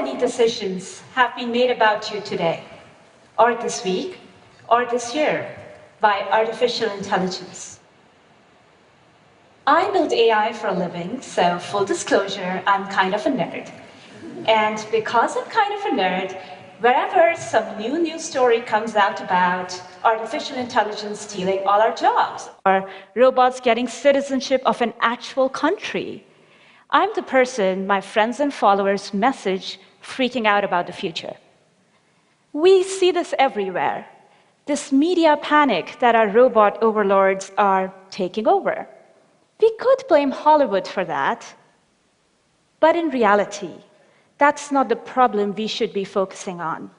many decisions have been made about you today, or this week, or this year by artificial intelligence? I build AI for a living, so full disclosure, I'm kind of a nerd. And because I'm kind of a nerd, wherever some new news story comes out about artificial intelligence stealing all our jobs, or robots getting citizenship of an actual country, I'm the person my friends and followers message freaking out about the future. We see this everywhere, this media panic that our robot overlords are taking over. We could blame Hollywood for that, but in reality, that's not the problem we should be focusing on.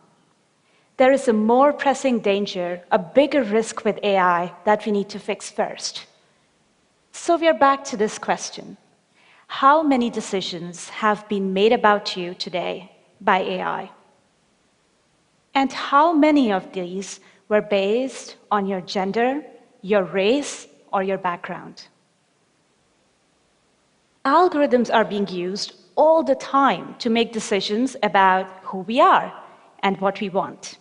There is a more pressing danger, a bigger risk with AI that we need to fix first. So we are back to this question. How many decisions have been made about you today by AI? And how many of these were based on your gender, your race, or your background? Algorithms are being used all the time to make decisions about who we are and what we want.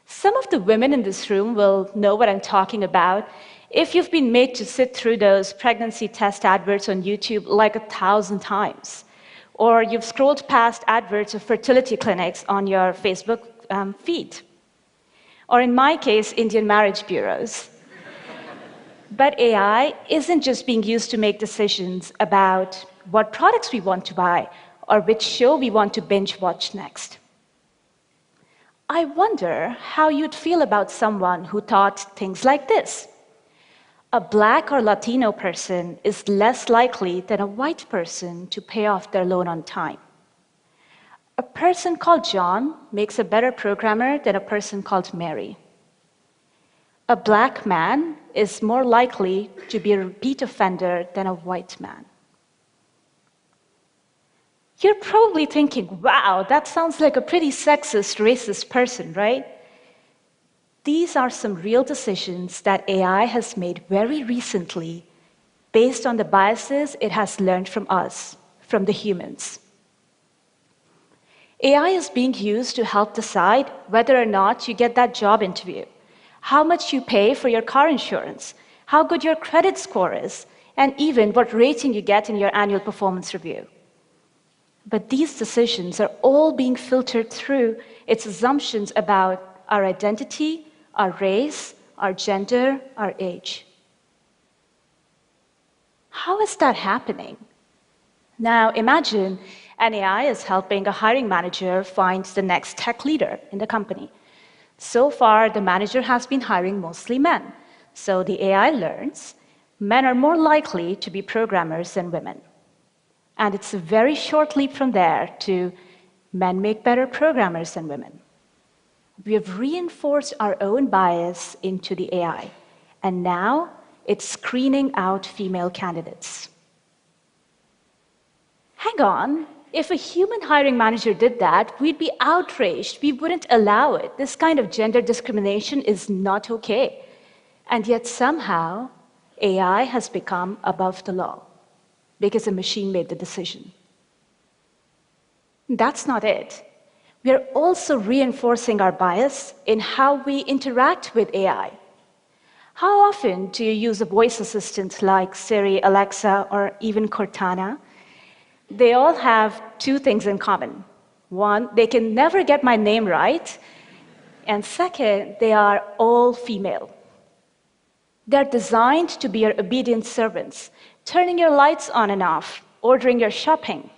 Some of the women in this room will know what I'm talking about if you've been made to sit through those pregnancy test adverts on YouTube like 1,000 times, or you've scrolled past adverts of fertility clinics on your Facebook feed, or in my case, Indian marriage bureaus. But AI isn't just being used to make decisions about what products we want to buy or which show we want to binge watch next. I wonder how you'd feel about someone who thought things like this. A Black or Latino person is less likely than a white person to pay off their loan on time. A person called John makes a better programmer than a person called Mary. A Black man is more likely to be a repeat offender than a white man. You're probably thinking, wow, that sounds like a pretty sexist, racist person, right? These are some real decisions that AI has made very recently based on the biases it has learned from us, from the humans. AI is being used to help decide whether or not you get that job interview, how much you pay for your car insurance, how good your credit score is, and even what rating you get in your annual performance review. But these decisions are all being filtered through its assumptions about our identity, our race, our gender, our age. How is that happening? Now imagine an AI is helping a hiring manager find the next tech leader in the company. So far, the manager has been hiring mostly men. So the AI learns men are more likely to be programmers than women. And it's a very short leap from there to men make better programmers than women. We have reinforced our own bias into the AI, and now it's screening out female candidates. Hang on, if a human hiring manager did that, we'd be outraged. We wouldn't allow it. This kind of gender discrimination is not okay. And yet somehow, AI has become above the law because a machine made the decision. That's not it. We are also reinforcing our bias in how we interact with AI. How often do you use a voice assistant like Siri, Alexa, or even Cortana? They all have two things in common. One, they can never get my name right. And second, they are all female. They're designed to be your obedient servants, turning your lights on and off, ordering your shopping.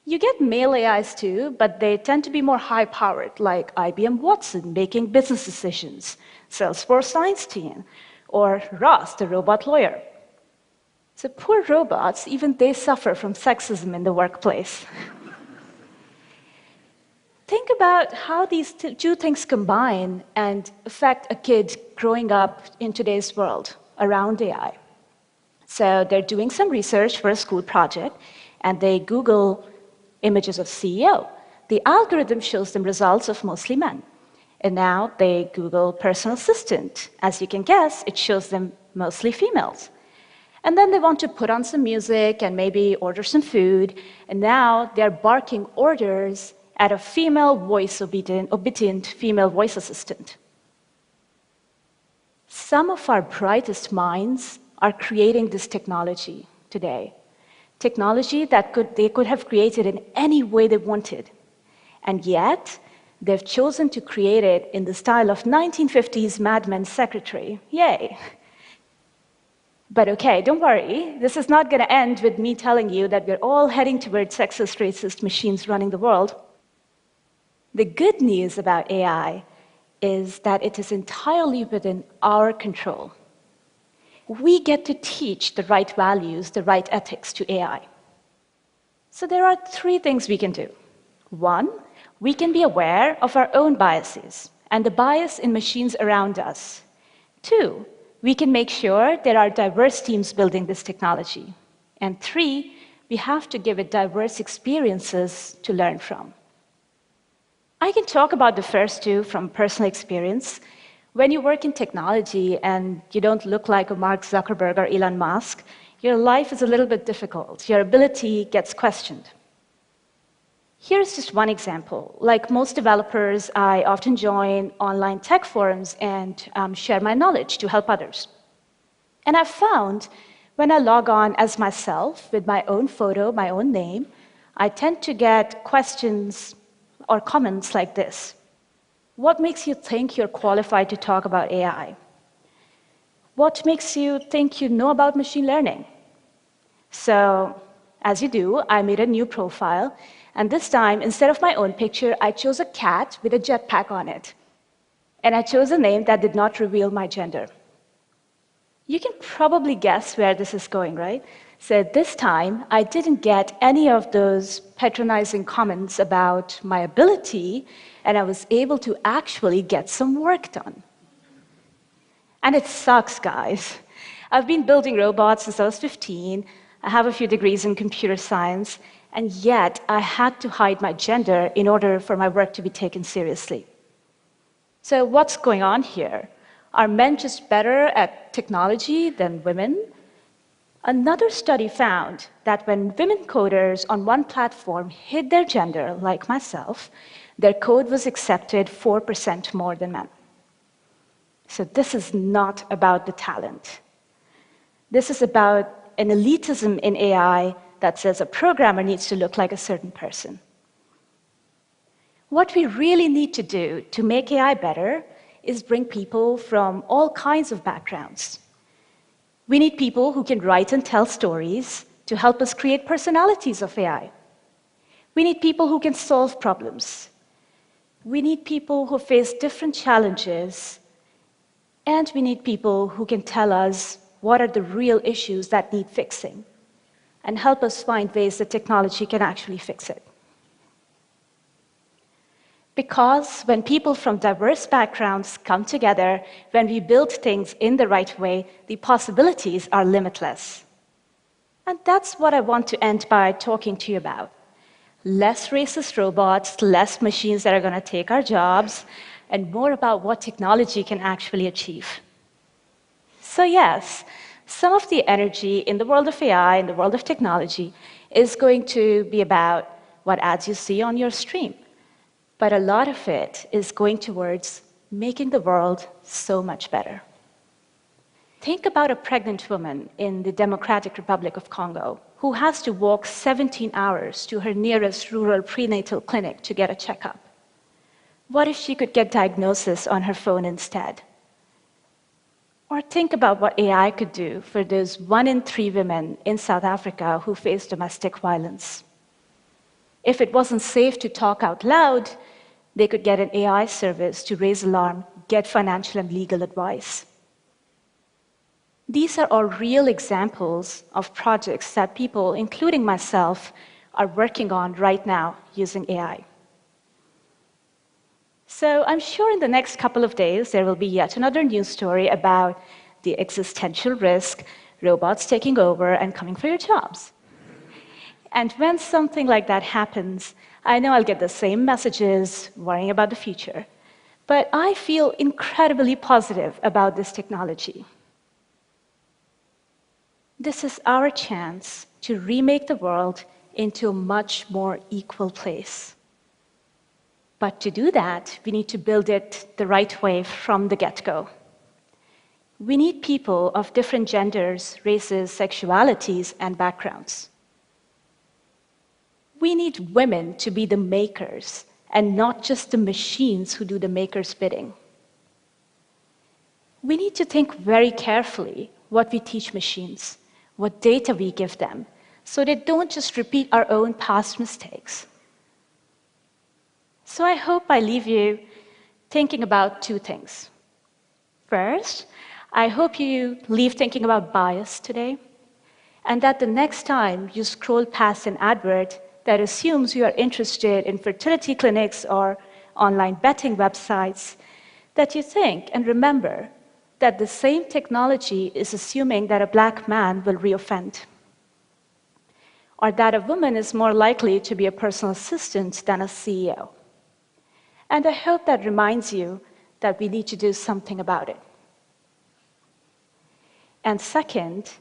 You get male AIs too, but they tend to be more high-powered, like IBM Watson making business decisions, Salesforce Einstein, or Ross, the robot lawyer. So poor robots, even they suffer from sexism in the workplace. Think about how these two things combine and affect a kid growing up in today's world around AI. So they're doing some research for a school project, and they Google images of CEO. The algorithm shows them results of mostly men. And now they Google personal assistant. As you can guess, it shows them mostly females. And then they want to put on some music and maybe order some food, and now they're barking orders at a female voice obedient female voice assistant. Some of our brightest minds are creating this technology today. Technology that they could have created in any way they wanted. And yet, they've chosen to create it in the style of 1950s Mad Men secretary. Yay! But okay, don't worry. This is not going to end with me telling you that we're all heading towards sexist, racist machines running the world. The good news about AI is that it is entirely within our control. We get to teach the right values, the right ethics to AI. So there are 3 things we can do. 1, we can be aware of our own biases and the bias in machines around us. 2, we can make sure there are diverse teams building this technology. And 3, we have to give it diverse experiences to learn from. I can talk about the first 2 from personal experience. When you work in technology and you don't look like a Mark Zuckerberg or Elon Musk, your life is a little bit difficult. Your ability gets questioned. Here's just one example. Like most developers, I often join online tech forums and share my knowledge to help others. And I've found when I log on as myself with my own photo, my own name, I tend to get questions or comments like this. What makes you think you're qualified to talk about AI? What makes you think you know about machine learning? So, as you do, I made a new profile, and this time, instead of my own picture, I chose a cat with a jetpack on it. And I chose a name that did not reveal my gender. You can probably guess where this is going, right? So this time, I didn't get any of those patronizing comments about my ability, and I was able to actually get some work done. And it sucks, guys. I've been building robots since I was 15. I have a few degrees in computer science, and yet I had to hide my gender in order for my work to be taken seriously. So what's going on here? Are men just better at technology than women? Another study found that when women coders on one platform hid their gender, like myself, their code was accepted 4% more than men. So this is not about the talent. This is about an elitism in AI that says a programmer needs to look like a certain person. What we really need to do to make AI better is bring people from all kinds of backgrounds. We need people who can write and tell stories to help us create personalities of AI. We need people who can solve problems. We need people who face different challenges. And we need people who can tell us what are the real issues that need fixing and help us find ways that technology can actually fix it. Because when people from diverse backgrounds come together, when we build things in the right way, the possibilities are limitless. And that's what I want to end by talking to you about. Less racist robots, less machines that are going to take our jobs, and more about what technology can actually achieve. So yes, some of the energy in the world of AI, in the world of technology, is going to be about what ads you see on your stream. But a lot of it is going towards making the world so much better. Think about a pregnant woman in the Democratic Republic of Congo who has to walk 17 hours to her nearest rural prenatal clinic to get a checkup. What if she could get diagnosis on her phone instead? Or think about what AI could do for those 1 in 3 women in South Africa who face domestic violence. If it wasn't safe to talk out loud, they could get an AI service to raise alarm, get financial and legal advice. These are all real examples of projects that people, including myself, are working on right now using AI. So I'm sure in the next couple of days there will be yet another news story about the existential risk, robots taking over and coming for your jobs. And when something like that happens, I know I'll get the same messages worrying about the future. But I feel incredibly positive about this technology. This is our chance to remake the world into a much more equal place. But to do that, we need to build it the right way from the get-go. We need people of different genders, races, sexualities, and backgrounds. We need women to be the makers and not just the machines who do the maker's bidding. We need to think very carefully what we teach machines, what data we give them, so they don't just repeat our own past mistakes. So I hope I leave you thinking about two things. First, I hope you leave thinking about bias today, and that the next time you scroll past an advert that assumes you are interested in fertility clinics or online betting websites, that you think and remember that the same technology is assuming that a Black man will reoffend, or that a woman is more likely to be a personal assistant than a CEO. And I hope that reminds you that we need to do something about it. And second,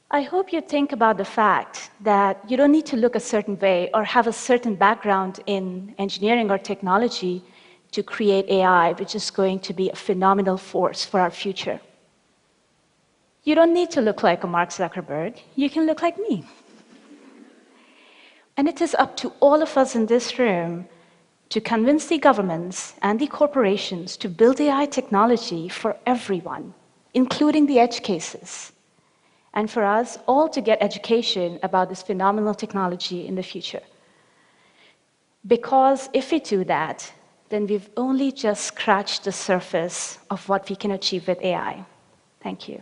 I hope you think about the fact that you don't need to look a certain way or have a certain background in engineering or technology to create AI, which is going to be a phenomenal force for our future. You don't need to look like a Mark Zuckerberg. You can look like me. And it is up to all of us in this room to convince the governments and the corporations to build AI technology for everyone, including the edge cases, and for us all to get education about this phenomenal technology in the future. Because if we do that, then we've only just scratched the surface of what we can achieve with AI. Thank you.